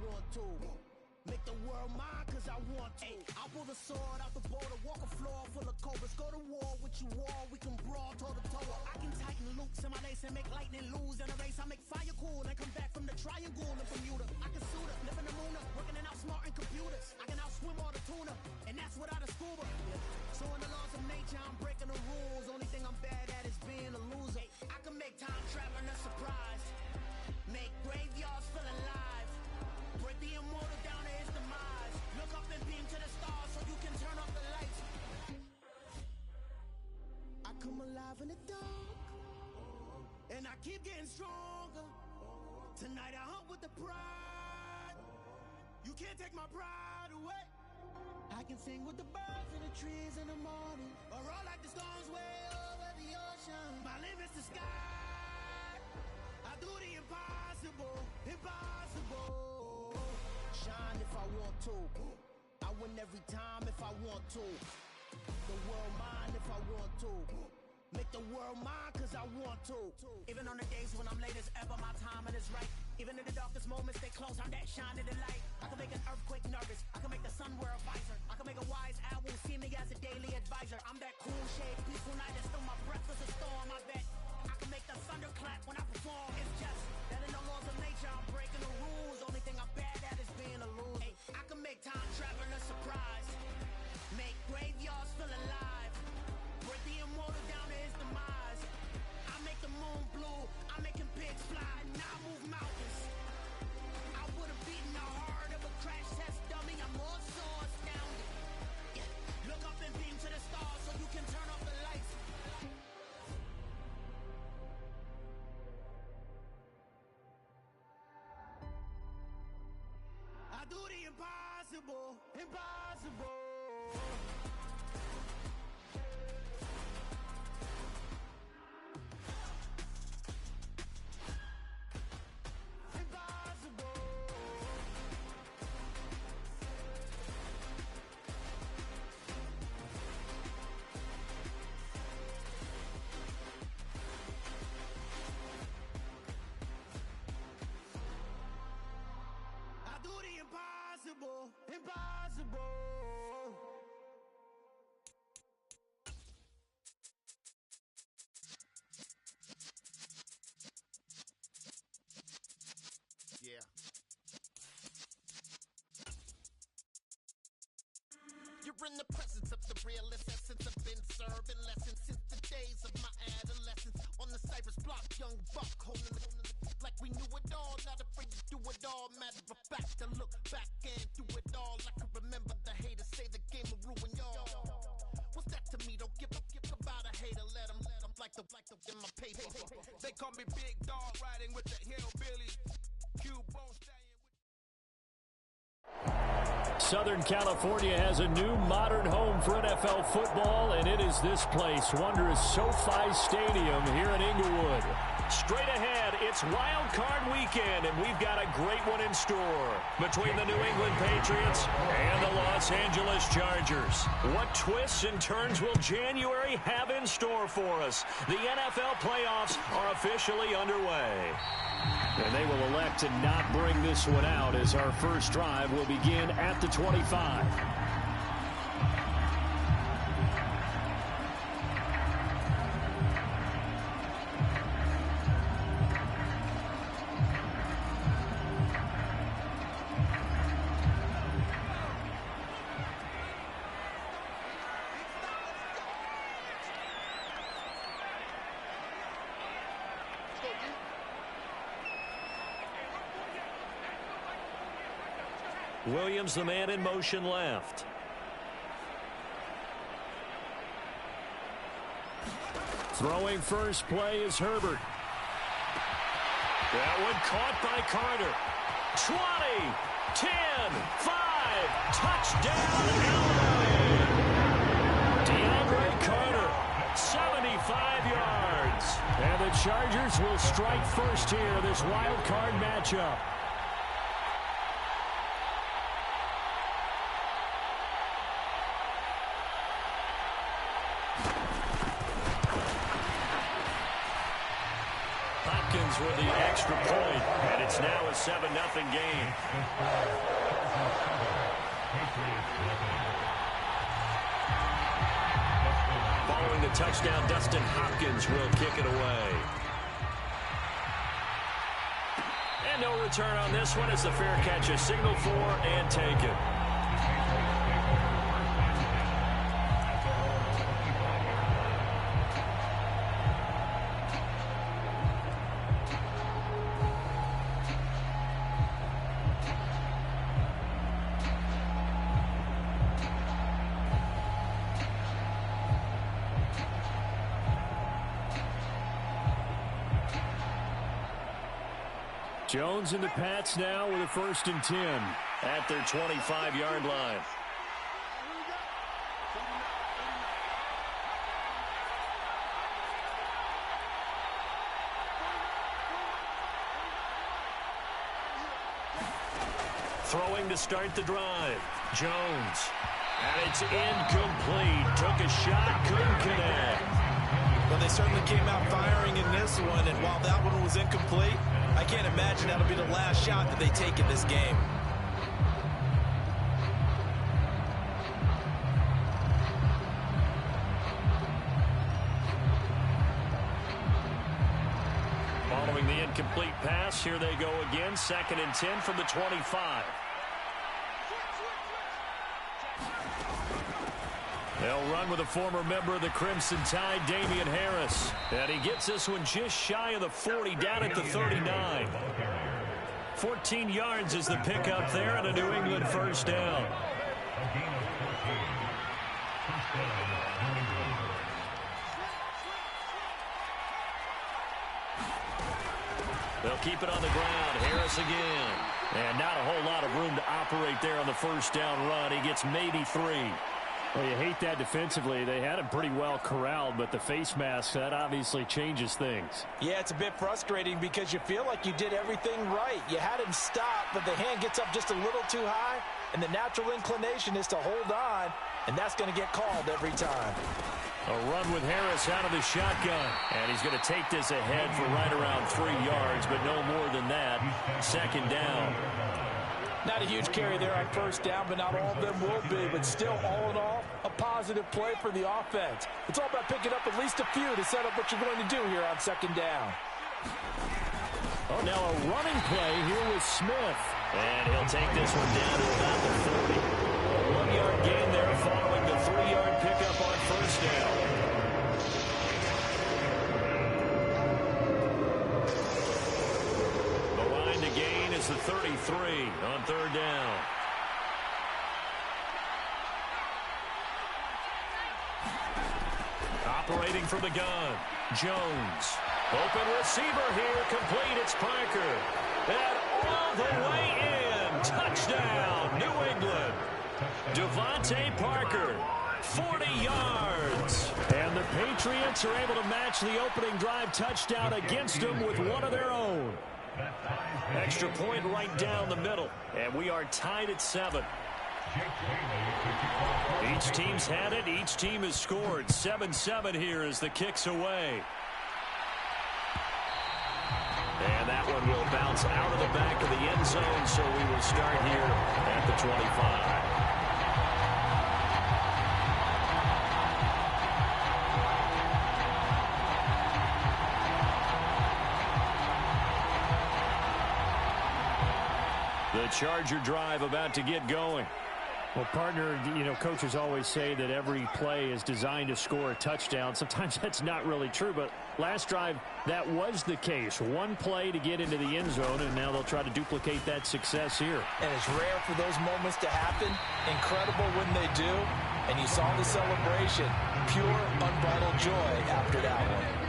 want to. Make the world mine cause I want to. I'll pull the sword out the border, walk a floor full of cobras. Go to war with you all, we can brawl toe to toe. I can tighten loops in my lace and make lightning lose in a race. I make fire cool and come back from the triangle in Bermuda. I can suit up, live in the moon, working and outsmarting computers. I can outswim all the tuna, and that's without a scuba. So in the laws of nature, I'm breaking the rules. Only thing I'm bad at is being a loser. I can make time traveling a surprise, make graveyards feel alive, break the immortal down to his demise. Look up and beam to the stars so you can turn off the lights. I come alive in the dark, and I keep getting stronger. Tonight I hunt with the pride. You can't take my pride away. I can sing with the birds and the trees in the morning, or roll like the storms way over the ocean. My limit's the sky. I do the impossible, impossible. Shine if I want to. I win every time if I want to. The world mine if I want to. Make the world mine cause I want to. Even on the days when I'm late as ever, my timing is right. Even in the darkest moments, stay close, I'm that shining the light. I can make an earthquake nervous, I can make the sun wear a visor. I can make a wise owl see me as a daily advisor. I'm that cool shade, peaceful night, and still my breath is a storm. I bet I can make the thunder clap when I perform. It's just that in the laws of nature, I'm breaking the rules. Only thing I'm bad at is being a loser. I can make time traveling a surprise, make graveyards feel alive, break the immortal down to his demise. I make the moon blue, I'm making pigs fly, and I move mountains. I would've beaten the heart of a crash test dummy. I'm more so astounded. Yeah. Look up and beam to the stars so you can turn off the lights. I do the impossible, impossible. Impossible, impossible. Yeah. You're in the presence of the realest essence. I've been serving lessons since the days of my adolescence. On the Cypress block, young buck holding the like we knew it all, not afraid to do it all. Matter of fact, I look back and do it all. I can remember the haters say the game will ruin y'all. What's that to me? Don't give about a hater. Let them like the in my paper. They call me Big Dog, riding with the hillbillies. Q-Bone staying with. Southern California has a new modern home for NFL football, and it is this place, wondrous SoFi Stadium here in Inglewood. Straight ahead, it's Wild Card Weekend, and we've got a great one in store between the New England Patriots and the Los Angeles Chargers. What twists and turns will January have in store for us? The NFL playoffs are officially underway. And they will elect to not bring this one out as our first drive will begin at the 25. Williams, the man in motion left. Throwing first play is Herbert. That one caught by Carter. 20, 10, 5, touchdown, Illinois. DeAndre Carter, 75 yards. And the Chargers will strike first here, this wild card matchup. Falcons with the extra point, and it's now a 7-0 game. Following the touchdown, Dustin Hopkins will kick it away. And no return on this one as the fair catch is signaled for and taken. Jones and the Pats now with a 1st and 10 at their 25-yard line. Throwing to start the drive. Jones. And it's incomplete. Took a shot, couldn't connect. Well, they certainly came out firing in this one, and while that one was incomplete, I can't imagine that'll be the last shot that they take in this game. Following the incomplete pass, here they go again. 2nd and 10 from the 25. They'll run with a former member of the Crimson Tide, Damian Harris. And he gets this one just shy of the 40, down at the 39. 14 yards is the pickup there, and a New England 1st down. They'll keep it on the ground. Harris again. And not a whole lot of room to operate there on the 1st down run. He gets maybe 3. Well, you hate that defensively. They had him pretty well corralled, but the face mask, that obviously changes things. Yeah, it's a bit frustrating because you feel like you did everything right. You had him stop, but the hand gets up just a little too high, and the natural inclination is to hold on, and that's going to get called every time. A run with Harris out of the shotgun, and he's going to take this ahead for right around 3 yards, but no more than that. 2nd down. Not a huge carry there on 1st down, but not all of them will be. But still, all in all, a positive play for the offense. It's all about picking up at least a few to set up what you're going to do here on 2nd down. Oh, now a running play here with Smith. And he'll take this one down to about the 40. A 1-yard gain there following the 3-yard pickup on 1st down. The 33 on 3rd down. Operating from the gun. Jones. Open receiver here. Complete. It's Parker. And all the way in. Touchdown. New England. Devontae Parker. 40 yards. And the Patriots are able to match the opening drive touchdown against them with one of their own. Extra point right down the middle. And we are tied at 7. Each team's had it. Each team has scored. 7-7 here as the kick's away. And that one will bounce out of the back of the end zone, so we will start here at the 25. The Charger drive about to get going. Well, partner, you know, coaches always say that every play is designed to score a touchdown. Sometimes that's not really true, but last drive, that was the case. One play to get into the end zone, and now they'll try to duplicate that success here. And it's rare for those moments to happen. Incredible when they do. And you saw the celebration. Pure, unbridled joy after that one.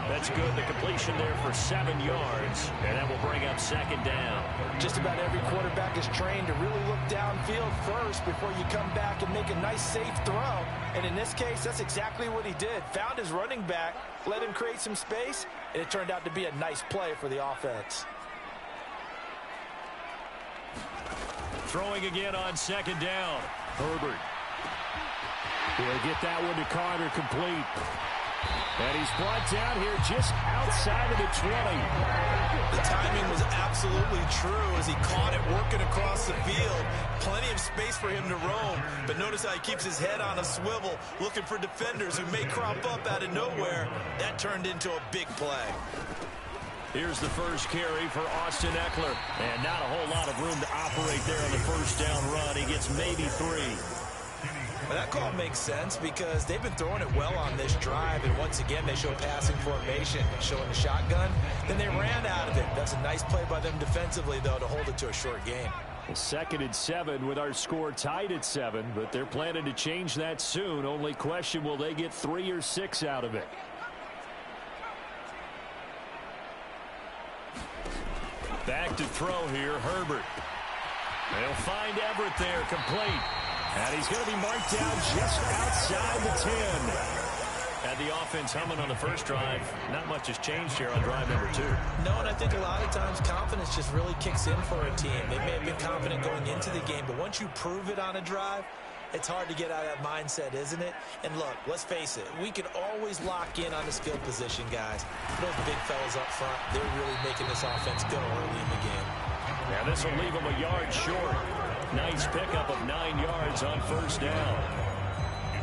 That's good. The completion there for 7 yards, and that will bring up 2nd down. Just about every quarterback is trained to really look downfield first before you come back and make a nice, safe throw. And in this case, that's exactly what he did. Found his running back, let him create some space, and it turned out to be a nice play for the offense. Throwing again on 2nd down. Herbert. He'll get that one to Carter, complete. And he's brought down here just outside of the 20. The timing was absolutely true as he caught it working across the field. Plenty of space for him to roam. But notice how he keeps his head on a swivel, looking for defenders who may crop up out of nowhere. That turned into a big play. Here's the first carry for Austin Eckler. And not a whole lot of room to operate there on the first down run. He gets maybe 3. Well, that call makes sense because they've been throwing it well on this drive, and once again they show passing formation, showing the shotgun. Then they ran out of it. That's a nice play by them defensively, though, to hold it to a short game. 2nd and 7 with our score tied at 7, but they're planning to change that soon. Only question, will they get 3 or 6 out of it? Back to throw here, Herbert. They'll find Everett there, complete. And he's going to be marked down just outside the 10. Had the offense humming on the first drive. Not much has changed here on drive number 2. No, and I think a lot of times confidence just really kicks in for a team. They may have been confident going into the game, but once you prove it on a drive, it's hard to get out of that mindset, isn't it? And look, let's face it, we can always lock in on the skill position, guys. Those big fellas up front, they're really making this offense go early in the game. Now this will leave him a yard short. Nice pickup of 9 yards on first down.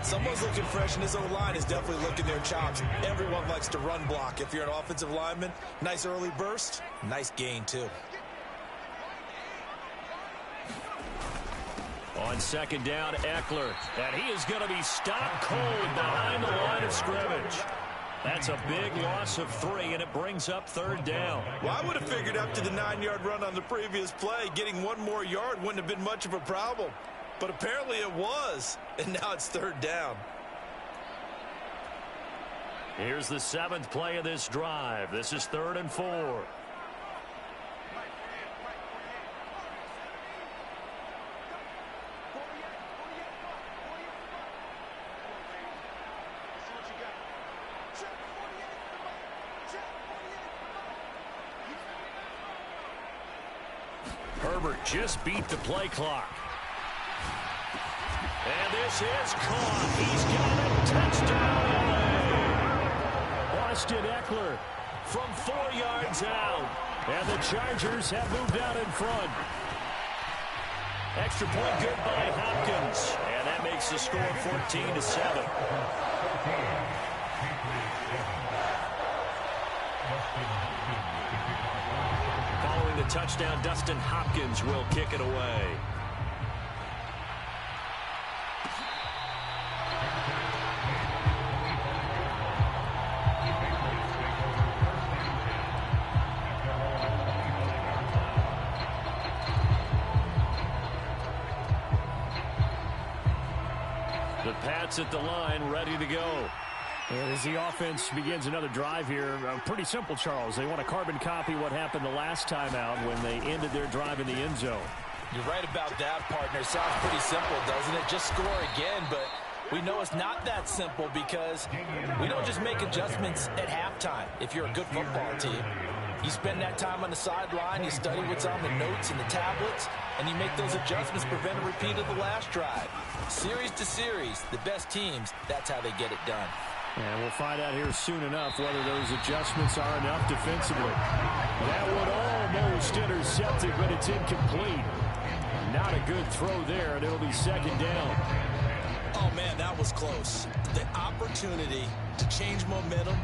Someone's looking fresh, and this O-line is definitely licking their chops. Everyone likes to run block. If you're an offensive lineman, nice early burst, nice gain too. On 2nd down, Eckler. And he is going to be stopped cold behind the line of scrimmage. That's a big loss of 3, and it brings up 3rd down. Well, I would have figured after the 9-yard run on the previous play, getting 1 more yard wouldn't have been much of a problem. But apparently it was, and now it's 3rd down. Here's the 7th play of this drive. This is 3rd and 4. Herbert just beat the play clock. And this is caught. He's got a touchdown. Austin Eckler from 4 yards out. And the Chargers have moved out in front. Extra point good by Hopkins. And that makes the score 14-7. Following the touchdown, Dustin Hopkins will kick it away. The Pats at the line, ready to go. And as the offense begins another drive here, pretty simple, Charles. They want to carbon copy what happened the last time out when they ended their drive in the end zone. You're right about that, partner. Sounds pretty simple, doesn't it? Just score again, but we know it's not that simple because we don't just make adjustments at halftime. If you're a good football team, you spend that time on the sideline, you study what's on the notes and the tablets, and you make those adjustments, prevent a repeat of the last drive. Series to series, the best teams, that's how they get it done. And we'll find out here soon enough whether those adjustments are enough defensively. That would almost intercept it, but it's incomplete. Not a good throw there, and it'll be 2nd down. Oh, man, that was close. The opportunity to change momentum,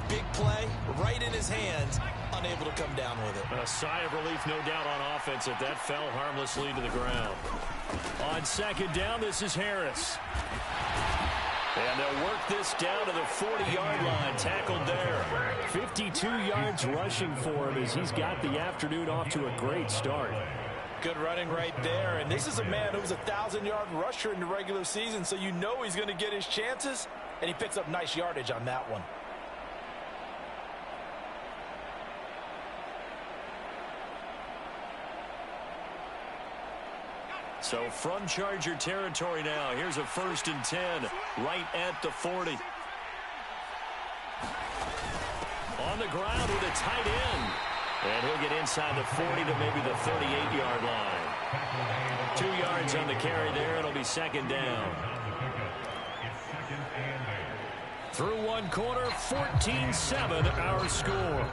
big play, right in his hands, unable to come down with it. A sigh of relief, no doubt, on offense if that fell harmlessly to the ground. On 2nd down, this is Harris. And they'll work this down to the 40-yard line, tackled there. 52 yards rushing for him as he's got the afternoon off to a great start. Good running right there, and this is a man who was a 1,000-yard rusher in the regular season, so you know he's going to get his chances, and he picks up nice yardage on that one. So from Charger territory now, here's a 1st and 10 right at the 40. On the ground with a tight end. And he'll get inside the 40 to maybe the 38-yard line. 2 yards on the carry there. It'll be 2nd down. Through one quarter, 14-7 our score.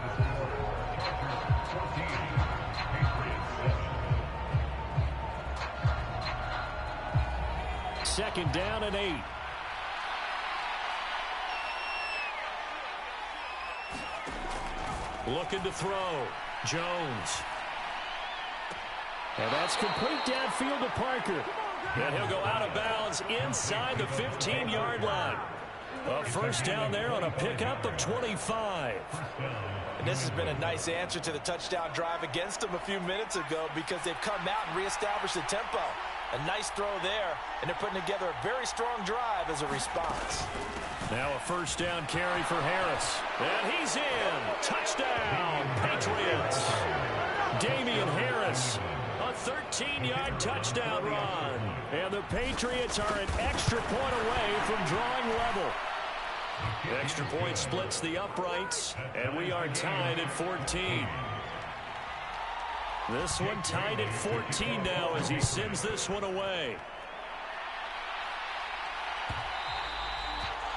Second down and 8. Looking to throw. Jones. And that's complete downfield to Parker. And he'll go out of bounds inside the 15-yard line. A first down there on a pickup of 25. And this has been a nice answer to the touchdown drive against them a few minutes ago because they've come out and reestablished the tempo. A nice throw there, and they're putting together a very strong drive as a response. Now a first down carry for Harris. And he's in. Touchdown, Patriots. Damian Harris. A 13-yard touchdown run. And the Patriots are an extra point away from drawing level. The extra point splits the uprights, and we are tied at 14. This one tied at 14 now as he sends this one away.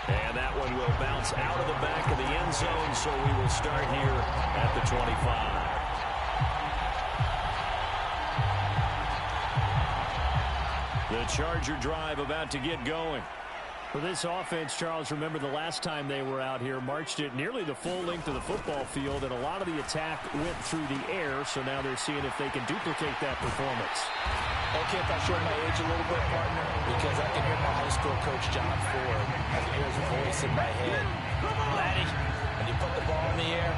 And that one will bounce out of the back of the end zone, so we will start here at the 25. The Charger drive about to get going. For this offense, Charles, remember the last time they were out here, marched it nearly the full length of the football field, and a lot of the attack went through the air, so now they're seeing if they can duplicate that performance. Okay, if I show my age a little bit, partner, because I can hear my high school coach, John Ford. I can hear his voice in my head. Laddie, when you put the ball in the air,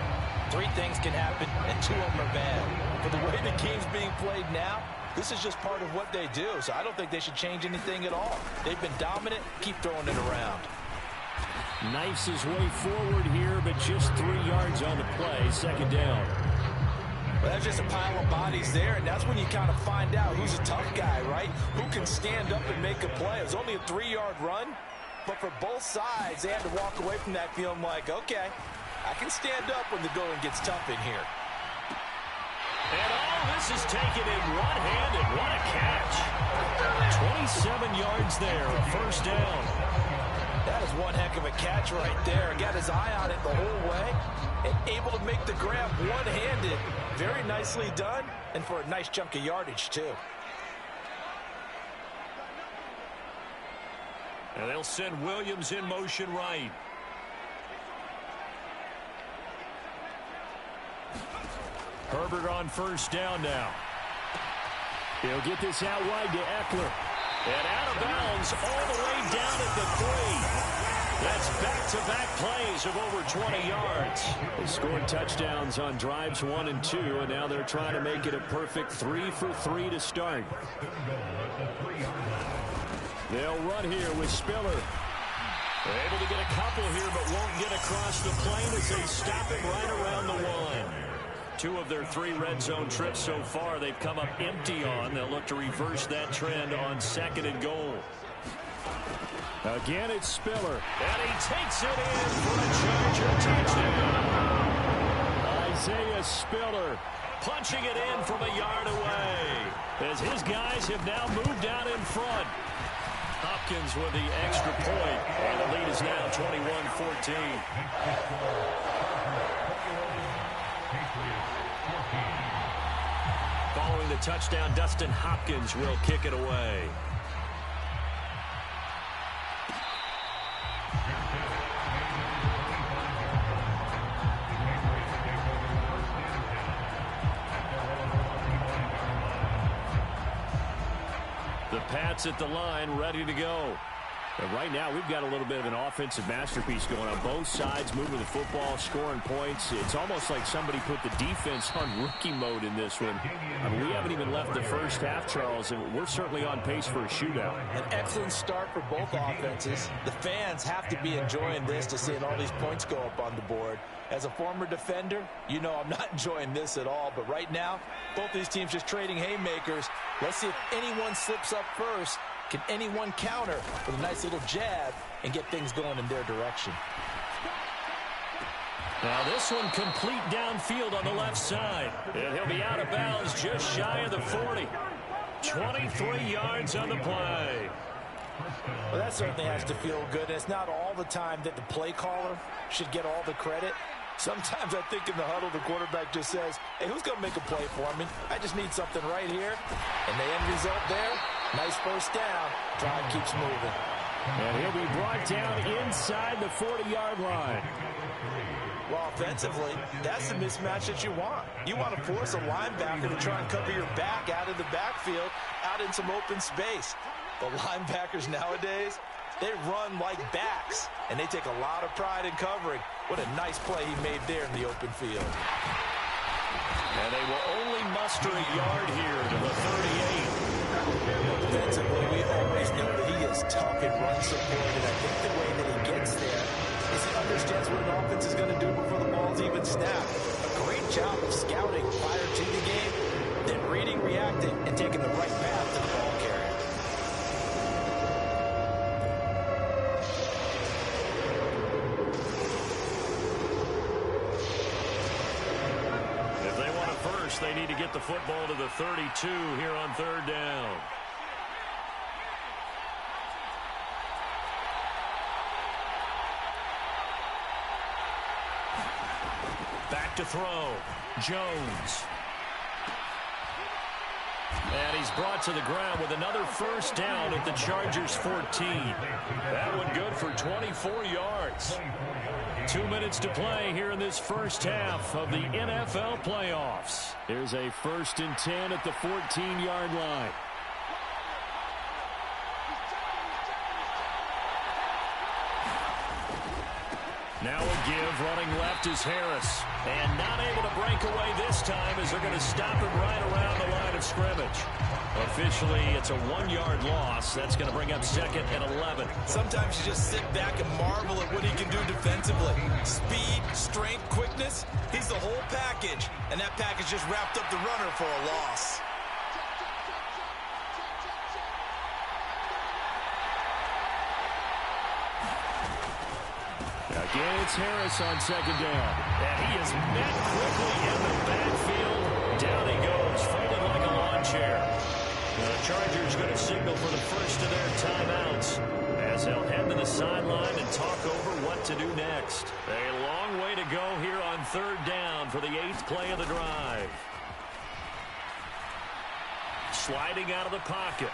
3 things can happen, and 2 of them are bad. For the way the game's being played now, this is just part of what they do, so I don't think they should change anything at all. They've been dominant. Keep throwing it around. Knifes his way forward here, but just 3 yards on the play. Second down. Well, that's just a pile of bodies there, and that's when you kind of find out who's a tough guy, right? Who can stand up and make a play. It was only a 3-yard run, but for both sides, they had to walk away from that feeling like, okay, I can stand up when the going gets tough in here. And all this is taken in one-handed. What a catch. 27 yards there, a first down. That is one heck of a catch right there. Got his eye on it the whole way and able to make the grab one-handed. Very nicely done, and for a nice chunk of yardage, too. And they'll send Williams in motion right. Herbert on first down now. He'll get this out wide to Eckler. And out of bounds all the way down at the 3. That's back-to-back plays of over 20 yards. They scored touchdowns on drives 1 and 2, and now they're trying to make it a perfect 3 for 3 to start. They'll run here with Spiller. They're able to get a couple here, but won't get across the plane as they stop him right around the 1. 2 of their 3 red zone trips so far they've come up empty on. They'll look to reverse that trend on 2nd and goal. Again, it's Spiller. And he takes it in for a Charger touchdown. Isaiah Spiller punching it in from a yard away as his guys have now moved out in front. Hopkins with the extra point, and the lead is now 21-14. Following the touchdown, Dustin Hopkins will kick it away. The Pats at the line, ready to go. And right now, we've got a little bit of an offensive masterpiece going on. Both sides moving the football, scoring points. It's almost like somebody put the defense on rookie mode in this one. I mean, we haven't even left the first half, Charles, and we're certainly on pace for a shootout. An excellent start for both offenses. The fans have to be enjoying this to seeing all these points go up on the board. As a former defender, you know I'm not enjoying this at all. But right now, both these teams just trading haymakers. Let's see if anyone slips up first. Can anyone counter with a nice little jab and get things going in their direction? Now this one complete downfield on the left side. And he'll be out of bounds just shy of the 40. 23 yards on the play. Well, that certainly has to feel good. And it's not all the time that the play caller should get all the credit. Sometimes I think in the huddle, the quarterback just says, hey, who's going to make a play for me? I just need something right here. And the end result there, nice first down. Drive keeps moving. And he'll be brought down inside the 40-yard line. Well, offensively, that's the mismatch that you want. You want to force a linebacker to try and cover your back out of the backfield, out in some open space. The linebackers nowadays, they run like backs, and they take a lot of pride in covering. What a nice play he made there in the open field. And they will only muster a yard here to the 38. Defensively, we always know that he is tough in run support, and I think the way that he gets there is he understands what an offense is going to do before the ball's even snapped. A great job of scouting prior to the game, then reading, reacting, and taking the right path to the ball carrier. If they want a first, they need to get the football to the 32 here on third down. Back to throw. Jones. And he's brought to the ground with another first down at the Chargers' 14. That one good for 24 yards. 2 minutes to play here in this first half of the NFL playoffs. Here's a 1st and 10 at the 14-yard line. Now a give, running left is Harris. And not able to break away this time as they're going to stop him right around the line of scrimmage. Officially, it's a 1-yard loss. That's going to bring up 2nd and 11. Sometimes you just sit back and marvel at what he can do defensively. Speed, strength, quickness, he's the whole package. And that package just wrapped up the runner for a loss. Again, it's Harris on 2nd down. And he is met quickly in the backfield. Down he goes, folded like a lawn chair. The Chargers going to signal for the first of their timeouts as they'll head to the sideline and talk over what to do next. A long way to go here on 3rd down for the 8th play of the drive. Sliding out of the pocket.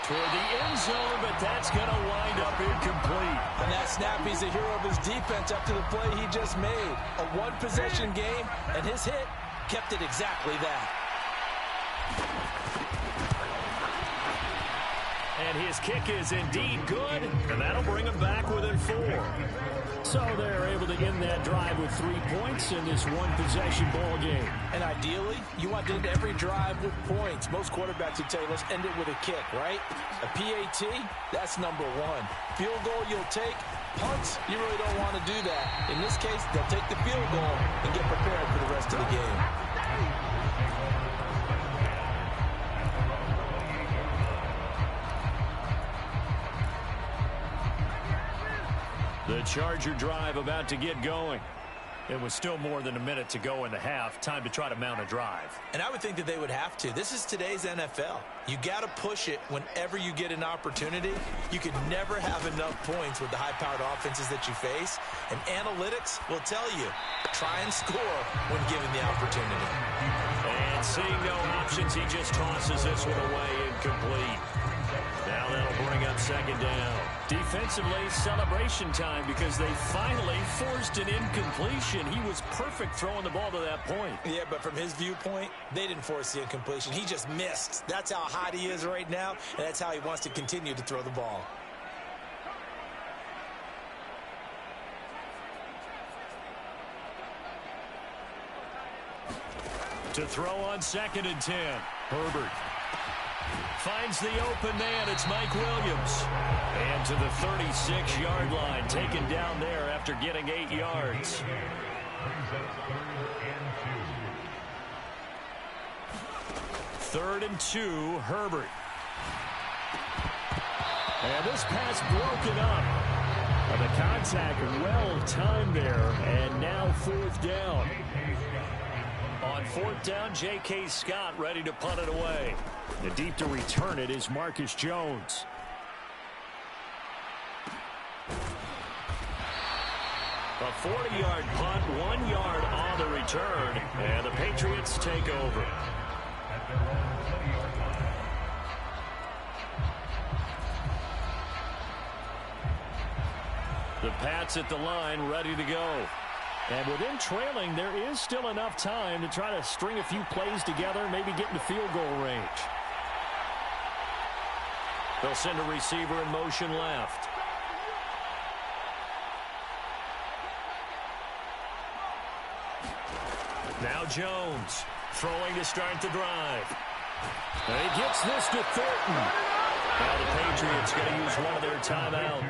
Toward the end zone, but that's going to wind up incomplete. And that snap, he's the hero of his defense after the play he just made. A one-possession game, and his hit kept it exactly that. And his kick is indeed good, and that'll bring him back within 4. So they're able to end that drive with 3 points in this one-possession ball game. And ideally, you want to end every drive with points. Most quarterbacks would tell you, let's end it with a kick, right? A PAT, that's number 1. Field goal you'll take. Punts, you really don't want to do that. In this case, they'll take the field goal and get prepared for the rest of the game. The Charger drive about to get going. It was still more than a minute to go in the half. Time to try to mount a drive. And I would think that they would have to. This is today's NFL. You got to push it whenever you get an opportunity. You can never have enough points with the high-powered offenses that you face. And analytics will tell you, try and score when given the opportunity. And seeing no options, he just tosses this one away incomplete. Now that'll bring up 2nd down. Defensively, celebration time because they finally forced an incompletion. He was perfect throwing the ball to that point. Yeah, but from his viewpoint, they didn't force the incompletion. He just missed. That's how hot he is right now, and that's how he wants to continue to throw the ball. To throw on 2nd and 10. Herbert finds the open man. It's Mike Williams. And to the 36-yard line, taken down there after getting 8 yards. Third and 2, Herbert. And this pass broken up. The contact well timed there, and now 4th down. On On fourth down, J.K. Scott ready to punt it away. The deep to return it is Marcus Jones. A 40-yard punt, 1 yard on the return, and the Patriots take over. The Pats at the line, ready to go. And with them trailing, there is still enough time to try to string a few plays together, maybe get into field goal range. They'll send a receiver in motion left. Now Jones throwing to start the drive. And he gets this to Thornton. Now the Patriots going to use one of their timeout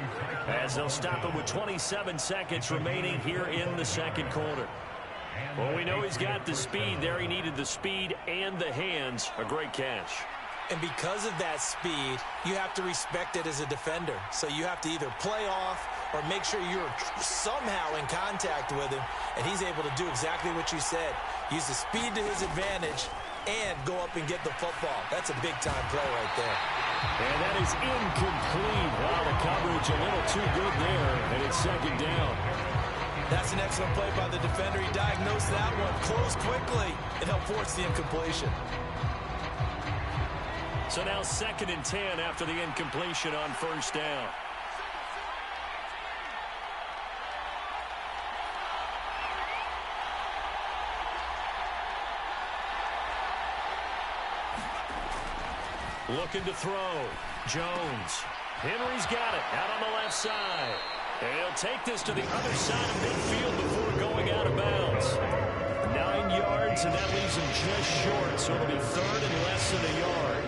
as they'll stop it with 27 seconds remaining here in the second quarter. Well, we know he's got the speed there. He needed the speed and the hands. A great catch. And because of that speed, you have to respect it as a defender. So you have to either play off or make sure you're somehow in contact with him, and he's able to do exactly what you said. Use the speed to his advantage and go up and get the football. That's a big-time play right there. And that is incomplete. Wow, the coverage a little too good there, and it's second down. That's an excellent play by the defender. He diagnosed that one, closed quickly, and helped force the incompletion. So now 2nd and 10 after the incompletion on first down. Looking to throw. Jones. Henry's got it out on the left side. And he'll take this to the other side of midfield before going out of bounds. 9 yards, and that leaves him just short, so it'll be 3rd and less than a yard.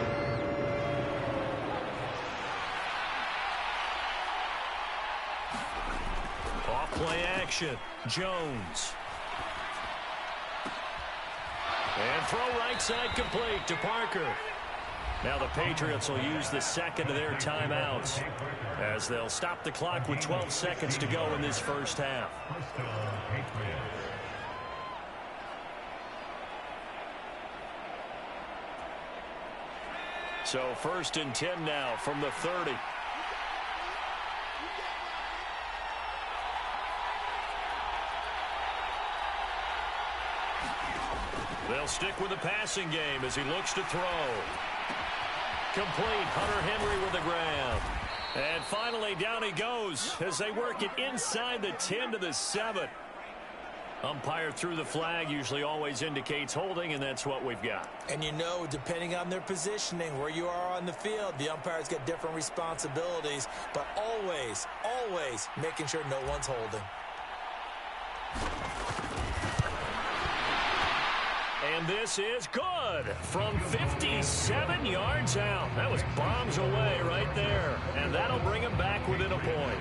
Off play action. Jones. And throw right side complete to Parker. Now the Patriots will use the second of their timeouts as they'll stop the clock with 12 seconds to go in this first half. So 1st and 10 now from the 30. They'll stick with the passing game as he looks to throw. Complete. Hunter Henry with the grab. And finally, down he goes as they work it inside the 10 to the 7. Umpire threw the flag, usually always indicates holding, and that's what we've got. And you know, depending on their positioning, where you are on the field, the umpires get different responsibilities, but always, always making sure no one's holding. And this is good from 57 yards out. That was bombs away right there. And that'll bring him back within a point.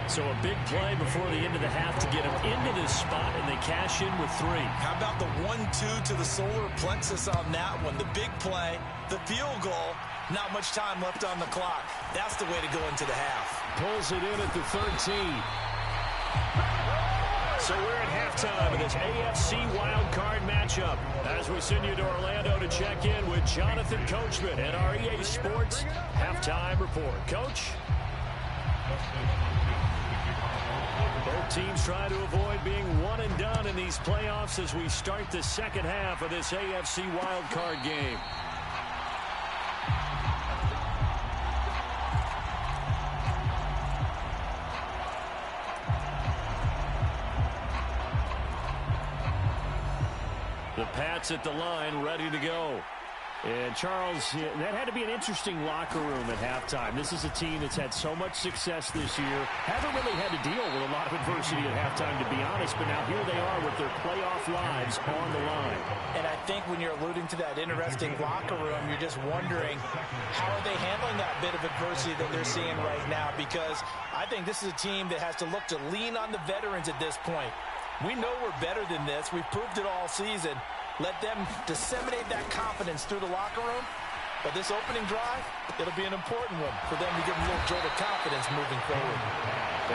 So a big play before the end of the half to get him into this spot, and they cash in with 3. How about the 1-2 to the solar plexus on that one? The big play, the field goal, not much time left on the clock. That's the way to go into the half. Pulls it in at the 13. So we're at halftime of this AFC wildcard matchup as we send you to Orlando to check in with Jonathan Coachman and our EA Sports halftime report. Coach? Both teams try to avoid being one and done in these playoffs as we start the second half of this AFC wildcard game. The Pats at the line, ready to go. And, Charles, that had to be an interesting locker room at halftime. This is a team that's had so much success this year. Haven't really had to deal with a lot of adversity at halftime, to be honest. But now here they are with their playoff lives on the line. And I think when you're alluding to that interesting locker room, you're just wondering, how are they handling that bit of adversity that they're seeing right now? Because I think this is a team that has to look to lean on the veterans at this point. We know we're better than this. We've proved it all season. Let them disseminate that confidence through the locker room. But this opening drive, it'll be an important one for them to give them a little jolt of confidence moving forward.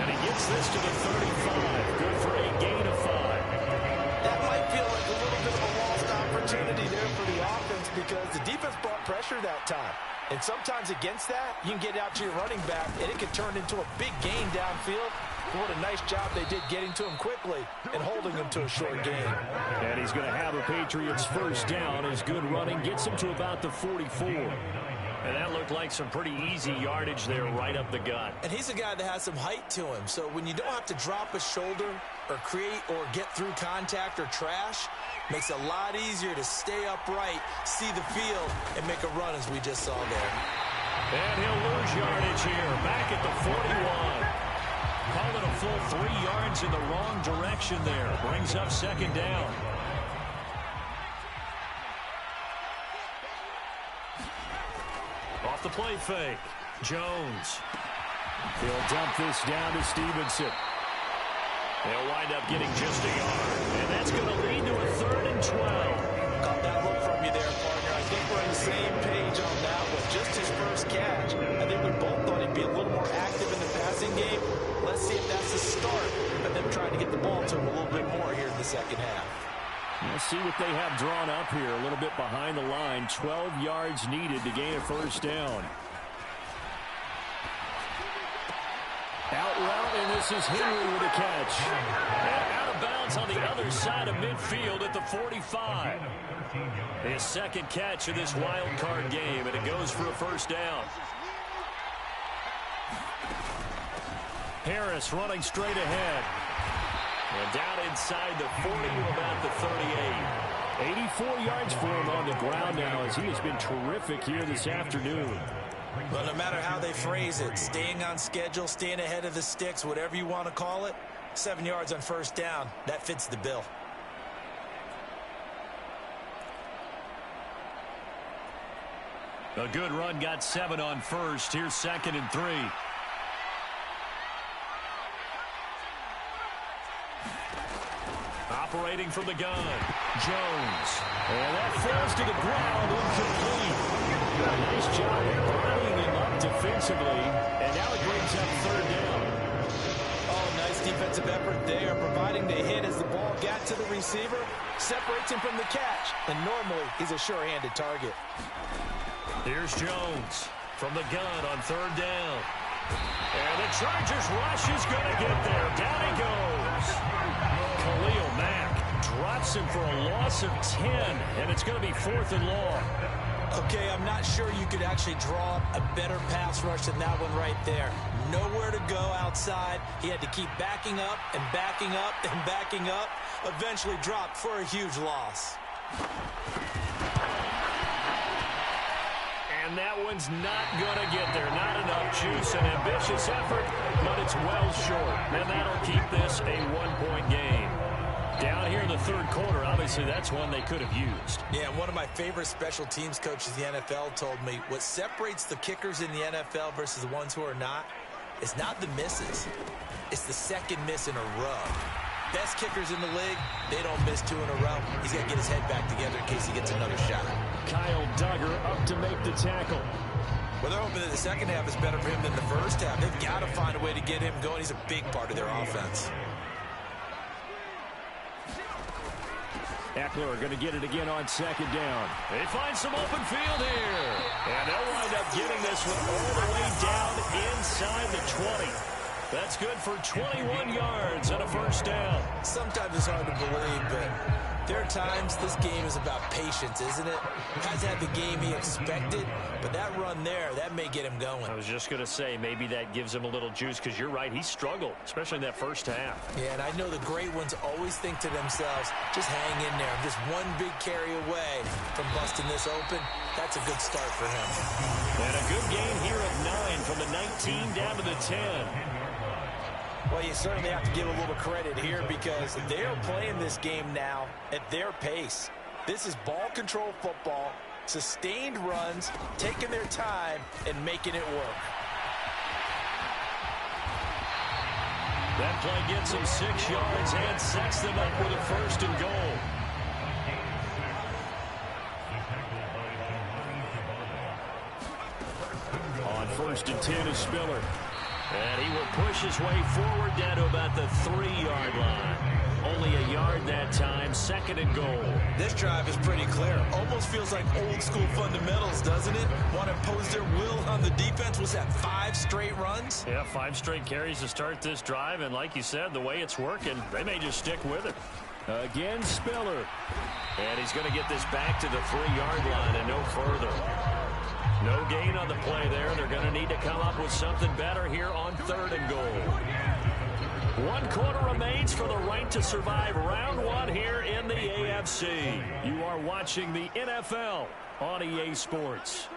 And he gets this to the 35. Good for a gain of 5. That might feel like a little bit of a lost opportunity there for the offense because the defense brought pressure that time. And sometimes against that, you can get out to your running back, and it can turn into a big gain downfield. What a nice job they did getting to him quickly and holding him to a short gain. And he's going to have a Patriots first down. His good running gets him to about the 44. And that looked like some pretty easy yardage there right up the gut. And he's a guy that has some height to him. So when you don't have to drop a shoulder or create or get through contact or trash, makes it a lot easier to stay upright, see the field, and make a run as we just saw there. And he'll lose yardage here. Back at the 41. Call it a full 3 yards in the wrong direction there. Brings up second down. Off the play fake. Jones. He'll dump this down to Stevenson. They'll wind up getting just a yard. And that's going to lead to a 3rd and 12. Caught that look from you there, partner. I think we're on the same page on that one. Just his first catch. I think we both thought he'd be a little more active in the passing game. Let's see if that's the start of them trying to get the ball to him a little bit more here in the second half. Let's see what they have drawn up here. A little bit behind the line. 12 yards needed to gain a first down. Out route, and this is Henry with a catch. And out of bounds on the other side of midfield at the 45. His second catch of this wild card game, and it goes for a first down. Harris running straight ahead. And down inside the 40 to about the 38. 84 yards for him on the ground now as he has been terrific here this afternoon. Well, no matter how they phrase it, staying on schedule, staying ahead of the sticks, whatever you want to call it, 7 yards on first down, that fits the bill. A good run got 7 on first. Here's 2nd and 3. Operating from the gun. Jones. And that falls to the ground, incomplete. Nice job of bodying him up defensively. And now it brings up 3rd down. Oh, nice defensive effort there, providing the hit as the ball got to the receiver, separates him from the catch. And normally, he's a sure-handed target. Here's Jones from the gun on 3rd down. And the Chargers rush is going to get there. Down he goes. Khalil Mack drops him for a loss of 10, and it's going to be 4th and long. Okay, I'm not sure you could actually draw a better pass rush than that one right there. Nowhere to go outside. He had to keep backing up and backing up and backing up. Eventually dropped for a huge loss. And that one's not going to get there. Not enough juice. An ambitious effort, but it's well short. And that'll keep this a 1-point game. Down here in the 3rd quarter, obviously that's one they could have used. Yeah, one of my favorite special teams coaches in the NFL told me what separates the kickers in the NFL versus the ones who are not is not the misses. It's the second miss in a row. Best kickers in the league, they don't miss 2 in a row. He's got to get his head back together in case he gets another shot. Kyle Duggar up to make the tackle. Well, they're hoping that the second half is better for him than the first half. They've got to find a way to get him going. He's a big part of their offense. Eckler going to get it again on 2nd down. They find some open field here. And they'll wind up getting this one all the way down inside the 20. That's good for 21 yards and a first down. Sometimes it's hard to believe, but there are times this game is about patience, isn't it? Hasn't had the game he expected, but that run there, that may get him going. I was just going to say, maybe that gives him a little juice, because you're right, he struggled, especially in that first half. Yeah, and I know the great ones always think to themselves, just hang in there. I'm just one big carry away from busting this open. That's a good start for him. And a good game here at 9 from the 19 down to the 10. Well, you certainly have to give a little credit here because they're playing this game now at their pace. This is ball control football, sustained runs, taking their time, and making it work. That play gets them 6 yards and sets them up with a 1st and goal. On 1st and 10 is Spiller. And he will push his way forward down to about the 3-yard line. Only a yard that time, 2nd and goal. This drive is pretty clear. Almost feels like old school fundamentals, doesn't it? Want to impose their will on the defense. Was that 5 straight runs? Yeah, 5 straight carries to start this drive. And like you said, the way it's working, they may just stick with it. Again, Spiller. And he's going to get this back to the 3-yard line and no further. No gain on the play there. They're going to need to come up with something better here on 3rd and goal. 1 quarter remains for the right to survive round 1 here in the AFC. You are watching the NFL on EA Sports.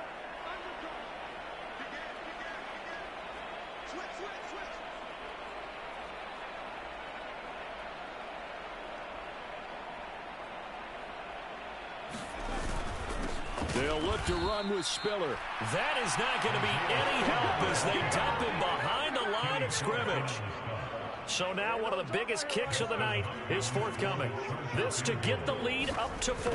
They'll look to run with Spiller. That is not going to be any help as they dump him behind the line of scrimmage. So now one of the biggest kicks of the night is forthcoming. This to get the lead up to 4.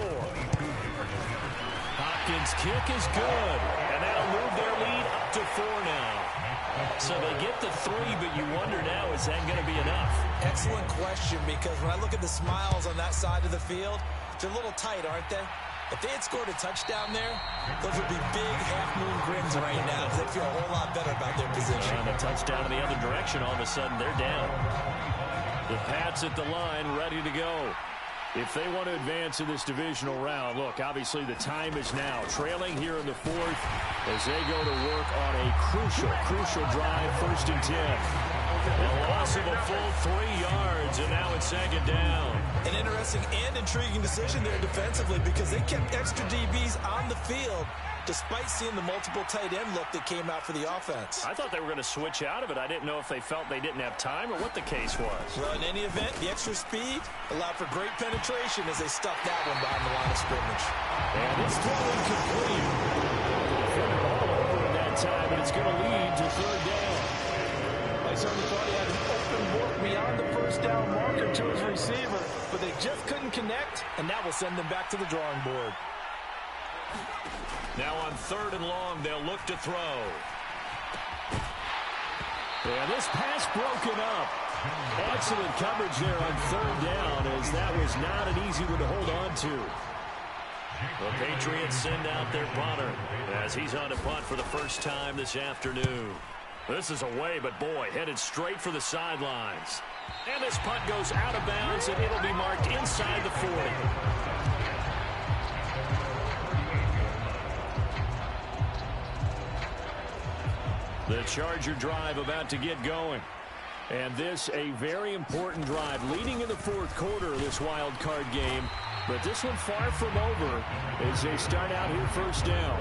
Hopkins' kick is good, and that'll move their lead up to 4 now. So they get the 3, but you wonder now, is that going to be enough? Excellent question, because when I look at the smiles on that side of the field, they're a little tight, aren't they? If they had scored a touchdown there, those would be big half-moon grins right now because they feel a whole lot better about their position. And a touchdown in the other direction, all of a sudden they're down. The Pats at the line, ready to go. If they want to advance in this divisional round, look, obviously the time is now. Trailing here in the 4th as they go to work on a crucial drive, 1st and 10. A loss of a full 3 yards, and now it's 2nd down. An interesting and intriguing decision there defensively because they kept extra DBs on the field despite seeing the multiple tight end look that came out for the offense. I thought they were going to switch out of it. I didn't know if they felt they didn't have time or what the case was. Well, in any event, the extra speed allowed for great penetration as they stuffed that one behind the line of scrimmage. And this throw incomplete. Threw the ball over in that time, and it's going to lead to 3rd down. I certainly thought he had an open look beyond the 1st down marker to his receiver, but they just couldn't connect, and that will send them back to the drawing board. Now on 3rd and long, they'll look to throw. And this pass broken up. Excellent coverage there on 3rd down, as that was not an easy one to hold on to. The Patriots send out their punter as he's on to punt for the first time this afternoon. This is away, but boy, headed straight for the sidelines. And this punt goes out of bounds, and it'll be marked inside the 40. The Charger drive about to get going. And this a very important drive leading in the 4th quarter of this wild card game. But this one far from over as they start out here 1st down.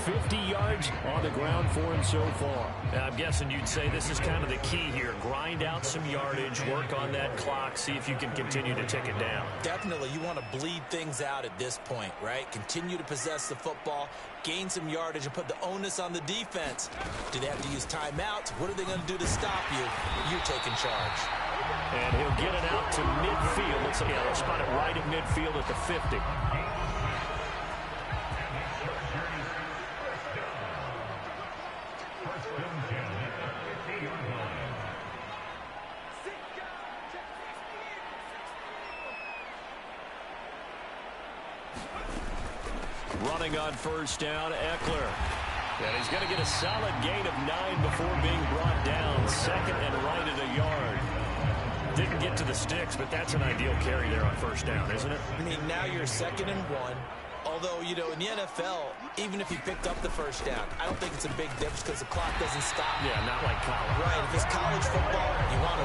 50 yards on the ground for him so far. Now, I'm guessing you'd say this is kind of the key here. Grind out some yardage, work on that clock, see if you can continue to tick it down. Definitely. You want to bleed things out at this point, right? Continue to possess the football, gain some yardage, and put the onus on the defense. Do they have to use timeouts? What are they going to do to stop you? You're taking charge. And he'll get it out to midfield. Let's spot it right at midfield at the 50. Running on 1st down, Eckler. And he's going to get a solid gain of 9 before being brought down. 2nd and right at a yard. Didn't get to the sticks, but that's an ideal carry there on 1st down, isn't it? I mean, now you're 2nd and 1. Although, you know, in the NFL, even if you picked up the 1st down, I don't think it's a big difference because the clock doesn't stop. Yeah, not like college. Right. If it's college football, you want to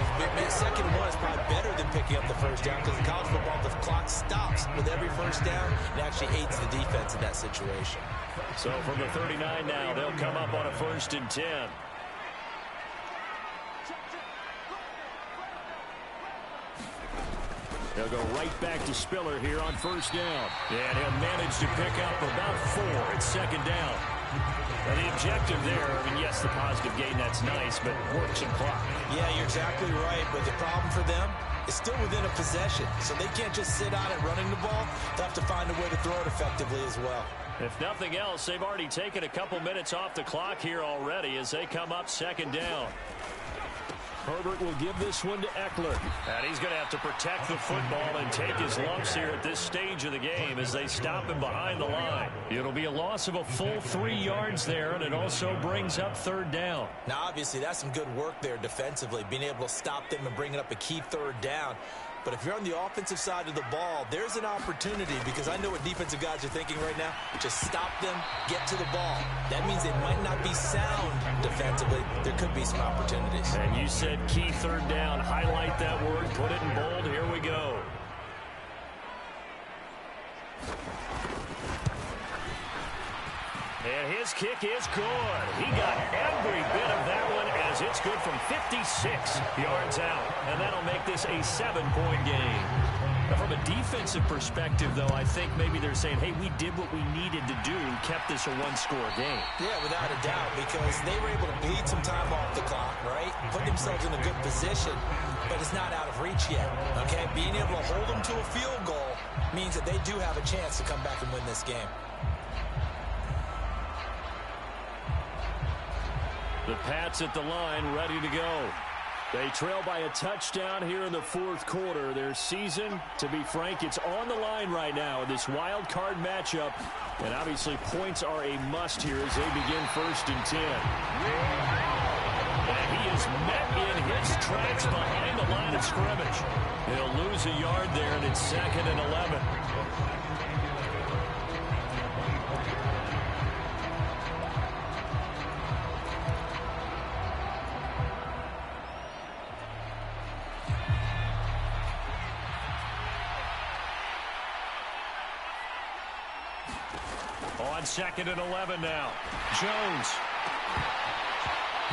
2nd and 1 is probably better than picking up the 1st down because in college football, the clock stops with every 1st down and actually aids the defense in that situation. So from the 39 now, they'll come up on a 1st and 10. They'll go right back to Spiller here on 1st down. And he'll manage to pick up about 4 at 2nd down. Now the objective there, I mean, yes, the positive gain, that's nice, but work some clock. Yeah, you're exactly right. But the problem for them is still within a possession. So they can't just sit on it running the ball. They'll have to find a way to throw it effectively as well. If nothing else, they've already taken a couple minutes off the clock here already as they come up 2nd down. Herbert will give this one to Eckler. And he's going to have to protect the football and take his lumps here at this stage of the game as they stop him behind the line. It'll be a loss of a full 3 yards there, and it also brings up third down. Now, obviously, that's some good work there defensively, being able to stop them and bringing up a key third down. But if you're on the offensive side of the ball, there's an opportunity, because I know what defensive guys are thinking right now. Just stop them, get to the ball. That means they might not be sound defensively. There could be some opportunities. And you said key third down. Highlight that word, put it in bold. Here we go. And his kick is good. He got every bit of that one as it's good from 56 yards out. And that'll make this a 7-point game. Now, from a defensive perspective, though, I think maybe they're saying, hey, we did what we needed to do and kept this a one-score game. Yeah, without a doubt, because they were able to bleed some time off the clock, right? Put themselves in a good position, but it's not out of reach yet, okay? Being able to hold them to a field goal means that they do have a chance to come back and win this game. The Pats at the line, ready to go. They trail by a touchdown here in the fourth quarter. Their season, to be frank, it's on the line right now in this wild card matchup. And obviously points are a must here as they begin 1st and 10. And he is met in his tracks behind the line of scrimmage. He'll lose a yard there, and it's 2nd and 11. On 2nd and 11 now. Jones.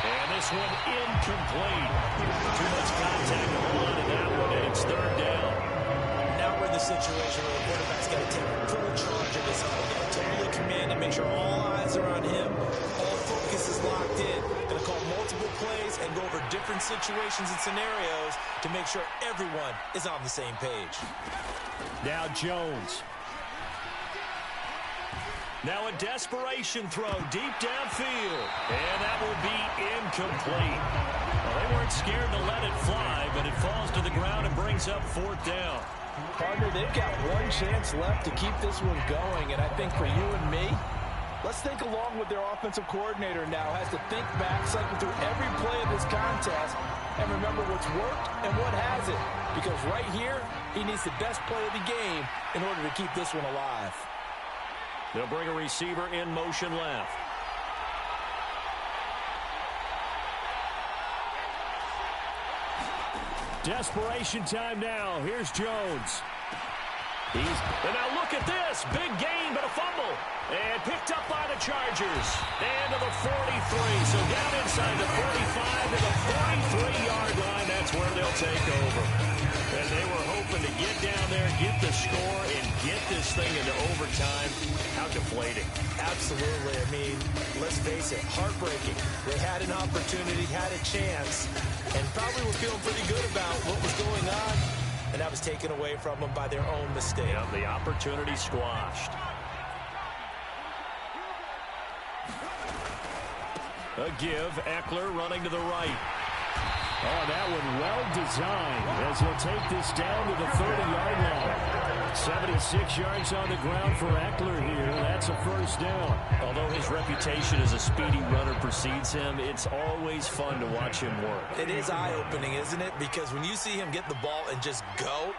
And this one incomplete. Too much contact to hold on to that one, and it's 3rd down. Now we're in the situation where the quarterback's got to take full charge of this huddle. Got to totally command and make sure all eyes are on him. All focus is locked in. Going to call multiple plays and go over different situations and scenarios to make sure everyone is on the same page. Now Jones. Now a desperation throw deep downfield. And that will be incomplete. Well, they weren't scared to let it fly, but it falls to the ground and brings up 4th down. Partner, they've got one chance left to keep this one going, and I think for you and me, let's think along with their offensive coordinator now. Has to think back, cycle through every play of this contest, and remember what's worked and what hasn't. Because right here, he needs the best play of the game in order to keep this one alive. They'll bring a receiver in motion left. Desperation time now. Here's Jones. And now look at this. Big gain, but a fumble. And picked up by the Chargers. And to the 43. So down inside the 45 to the 43-yard line. That's where they'll take over. And they were hoping to get down there, get the score, and get this thing into overtime. How deflating. Absolutely. I mean, let's face it, heartbreaking. They had an opportunity, had a chance, and probably were feeling pretty good about what was going on, and that was taken away from them by their own mistake. Yeah, the opportunity squashed. A give, Eckler running to the right. Oh, that one well designed as he'll take this down to the 30-yard line. 76 yards on the ground for Eckler here. That's a 1st down. Although his reputation as a speedy runner precedes him, it's always fun to watch him work. It is eye-opening, isn't it? Because when you see him get the ball and just go,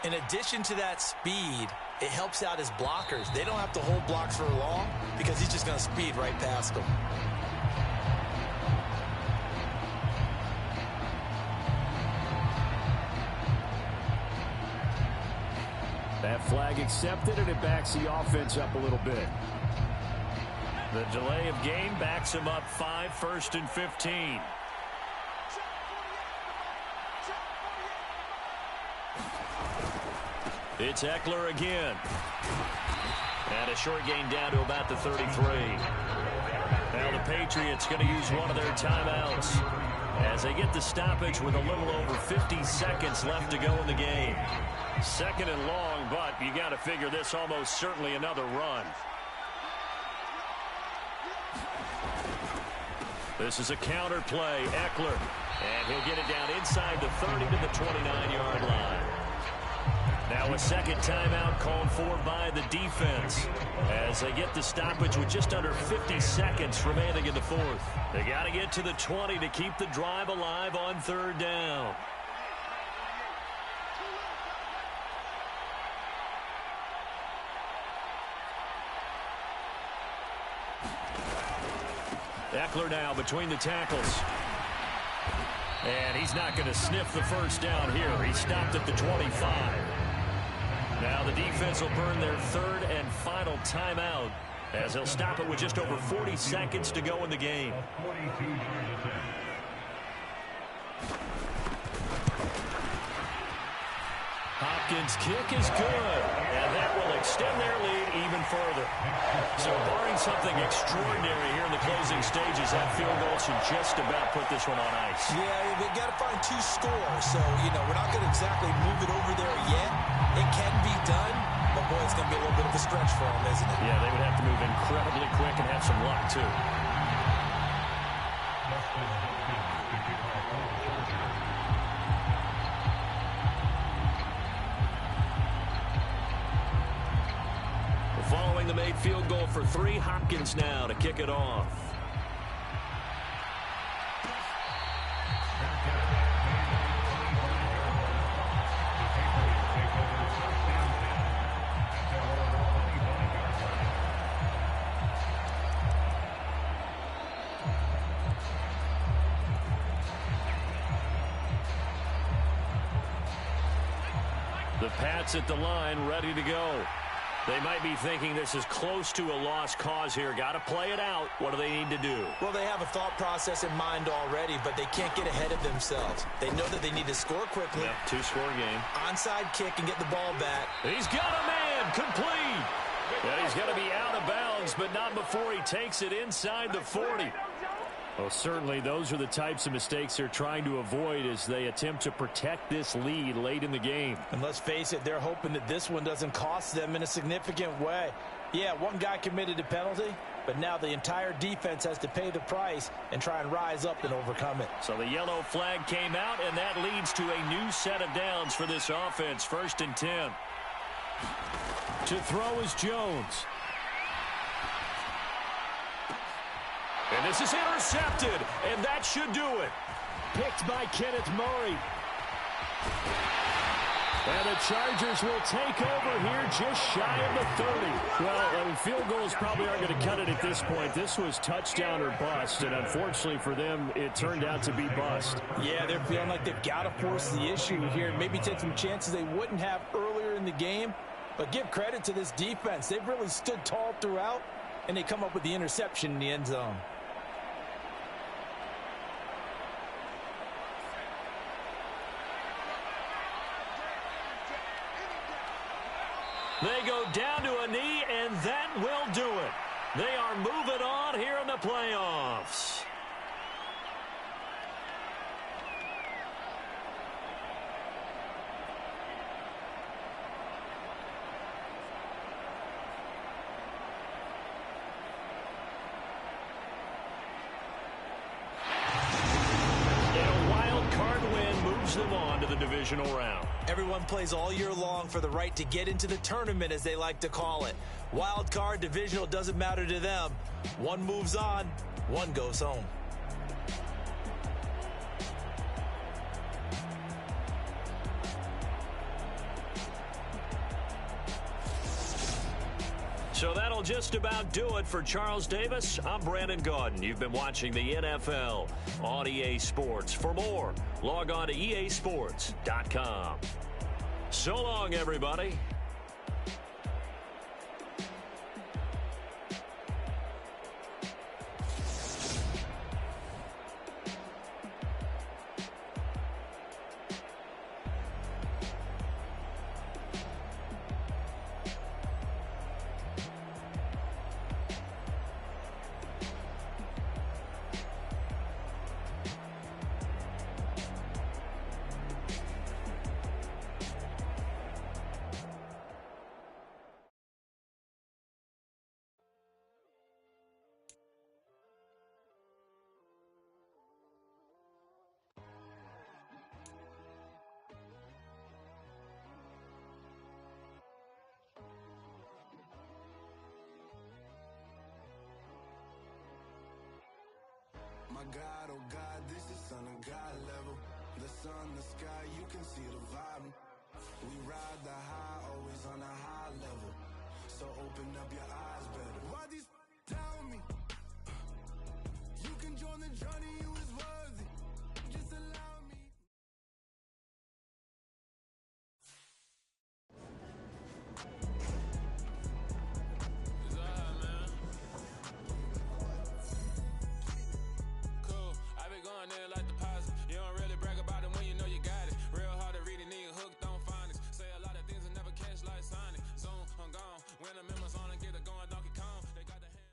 in addition to that speed, it helps out his blockers. They don't have to hold blocks for long because he's just going to speed right past them. That flag accepted, and it backs the offense up a little bit. The delay of game backs him up 5, 1st and 15. It's Eckler again. And a short gain down to about the 33. Now the Patriots going to use one of their timeouts as they get the stoppage with a little over 50 seconds left to go in the game. 2nd and long, but you got to figure this almost certainly another run. This is a counter play. Eckler. And he'll get it down inside the 30 to the 29-yard line. Now a second timeout called for by the defense as they get the stoppage with just under 50 seconds remaining in the fourth. They got to get to the 20 to keep the drive alive on third down. Eckler now between the tackles. And he's not going to sniff the first down here. He stopped at the 25. Now the defense will burn their third and final timeout as they'll stop it with just over 40 seconds to go in the game. Hopkins' kick is good, and that will extend their lead even further. So barring something extraordinary here in the closing stages, that field goal should just about put this one on ice. Yeah, they've got to find 2 scores. So, we're not going to exactly move it over there yet. It can be done, but boy, it's going to be a little bit of a stretch for them, isn't it? Yeah, they would have to move incredibly quick and have some luck, too. Following the made field goal for 3, Hopkins now to kick it off. The Pats at the line ready to go. They might be thinking this is close to a lost cause here. Got to play it out. What do they need to do? Well, they have a thought process in mind already, but they can't get ahead of themselves. They know that they need to score quickly. Yep, 2-score game. Onside kick and get the ball back. He's got a man. Complete. And he's going to be out of bounds, but not before he takes it inside the 40. Well, certainly those are the types of mistakes they're trying to avoid as they attempt to protect this lead late in the game. And let's face it, they're hoping that this one doesn't cost them in a significant way. Yeah, one guy committed a penalty, but now the entire defense has to pay the price and try and rise up and overcome it. So the yellow flag came out, and that leads to a new set of downs for this offense. 1st and 10. To throw is Jones. And this is intercepted, and that should do it. Picked by Kenneth Murray. And the Chargers will take over here just shy of the 30. Well, field goals probably aren't going to cut it at this point. This was touchdown or bust, and unfortunately for them, it turned out to be bust. Yeah, they're feeling like they've got to force the issue here and maybe take some chances they wouldn't have earlier in the game. But give credit to this defense. They've really stood tall throughout, and they come up with the interception in the end zone. They go down to a knee, and that will do it. They are moving on here in the playoffs. Them on to the divisional round. Everyone plays all year long for the right to get into the tournament, as they like to call it. Wild card, divisional, doesn't matter to them. One moves on, one goes home. So that'll just about do it for Charles Davis. I'm Brandon Gaudin. You've been watching the NFL on EA Sports. For more, log on to easports.com. So long, everybody. God, oh God, this is son of God level. The sun, the sky, you can see the vibe. We ride the high, always on a high level. So open up your eyes better. Why these tell me you can join the journey, you is worthy. Just allow me. It's alright, man. Cool. I been going there like deposit. You don't really brag about it when you know you got it. Real hard to read it, nigga hooked on phonics. Say a lot of things that never catch like Sonic. Zoom, I'm gone. When the members on and get it going, Donkey Kong. They got the hand.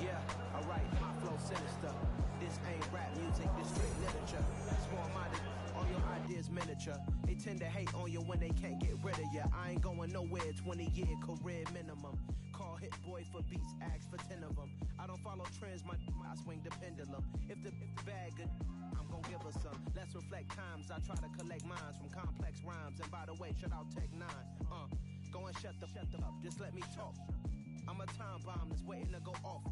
Yeah, alright, my flow sinister. This ain't rap music, this straight literature. Small-minded, all your ideas miniature. They tend to hate on you when they can't get rid of you. I ain't going nowhere, 20-year career minimum. Call Hit Boy for beats, ask for 10 of them. I don't follow trends, I swing the pendulum. If the bag good, I'm gon' give her some. Let's reflect times, I try to collect minds from complex rhymes. And by the way, shout out Tech 9. Go and shut the up, just let me talk. I'm a time bomb that's waiting to go off.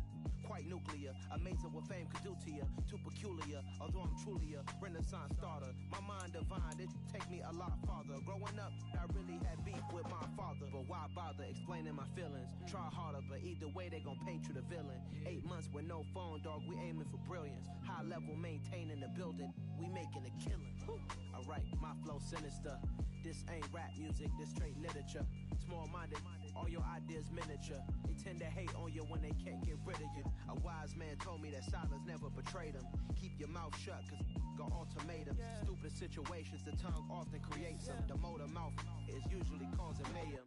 Quite nuclear, amazing what fame could do to you. Too peculiar, although I'm truly a renaissance starter. My mind divine, it take me a lot farther. Growing up, I really had beef with my father. But why bother explaining my feelings? Try harder, but either way they gon' paint you the villain. 8 months with no phone, dog, we aiming for brilliance. High level maintaining the building, we making a killing. Alright, my flow sinister. This ain't rap music, this straight literature. Small-minded, all your ideas miniature. They tend to hate on you when they can't get rid of you. A wise man told me that silence never betrayed him. Keep your mouth shut, cause got ultimatums. Stupid situations, the tongue often creates them. The motor mouth is usually causing mayhem.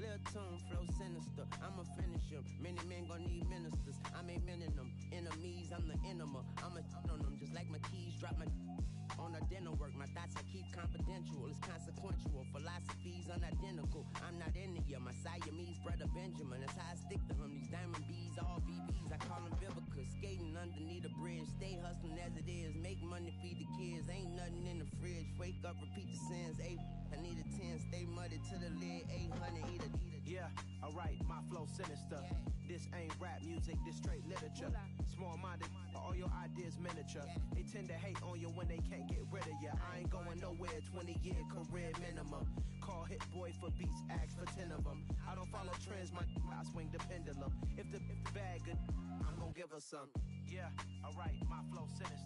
Lil' tune, flow sinister, I'ma finish him. Many men gon' need ministers, I'm aiming them. Enemies, I'm the enema, I'ma on them. Just like my keys, drop my on a dinner work. My thoughts I keep confidential, it's consequential. Philosophies unidentical, I'm not into you. My Siamese brother Benjamin, that's how I stick to him. These diamond bees, all VBs, I call them Vivica. Skating underneath a bridge, stay hustling as it is. Make money, feed the kids, ain't nothing in the fridge. Wake up, repeat the sins, I need a 10, stay muddy to the lid, 800, eat a. Yeah, alright, my flow sinister. This ain't rap music, this straight literature. Small-minded, all your ideas miniature. They tend to hate on you when they can't get rid of you. I ain't going nowhere, 20-year career minimum. Call Hit Boy for beats, ask for 10 of them. I don't follow trends, I swing the pendulum. If the bag good, I'm gon' give her some. Yeah, alright, my flow sinister.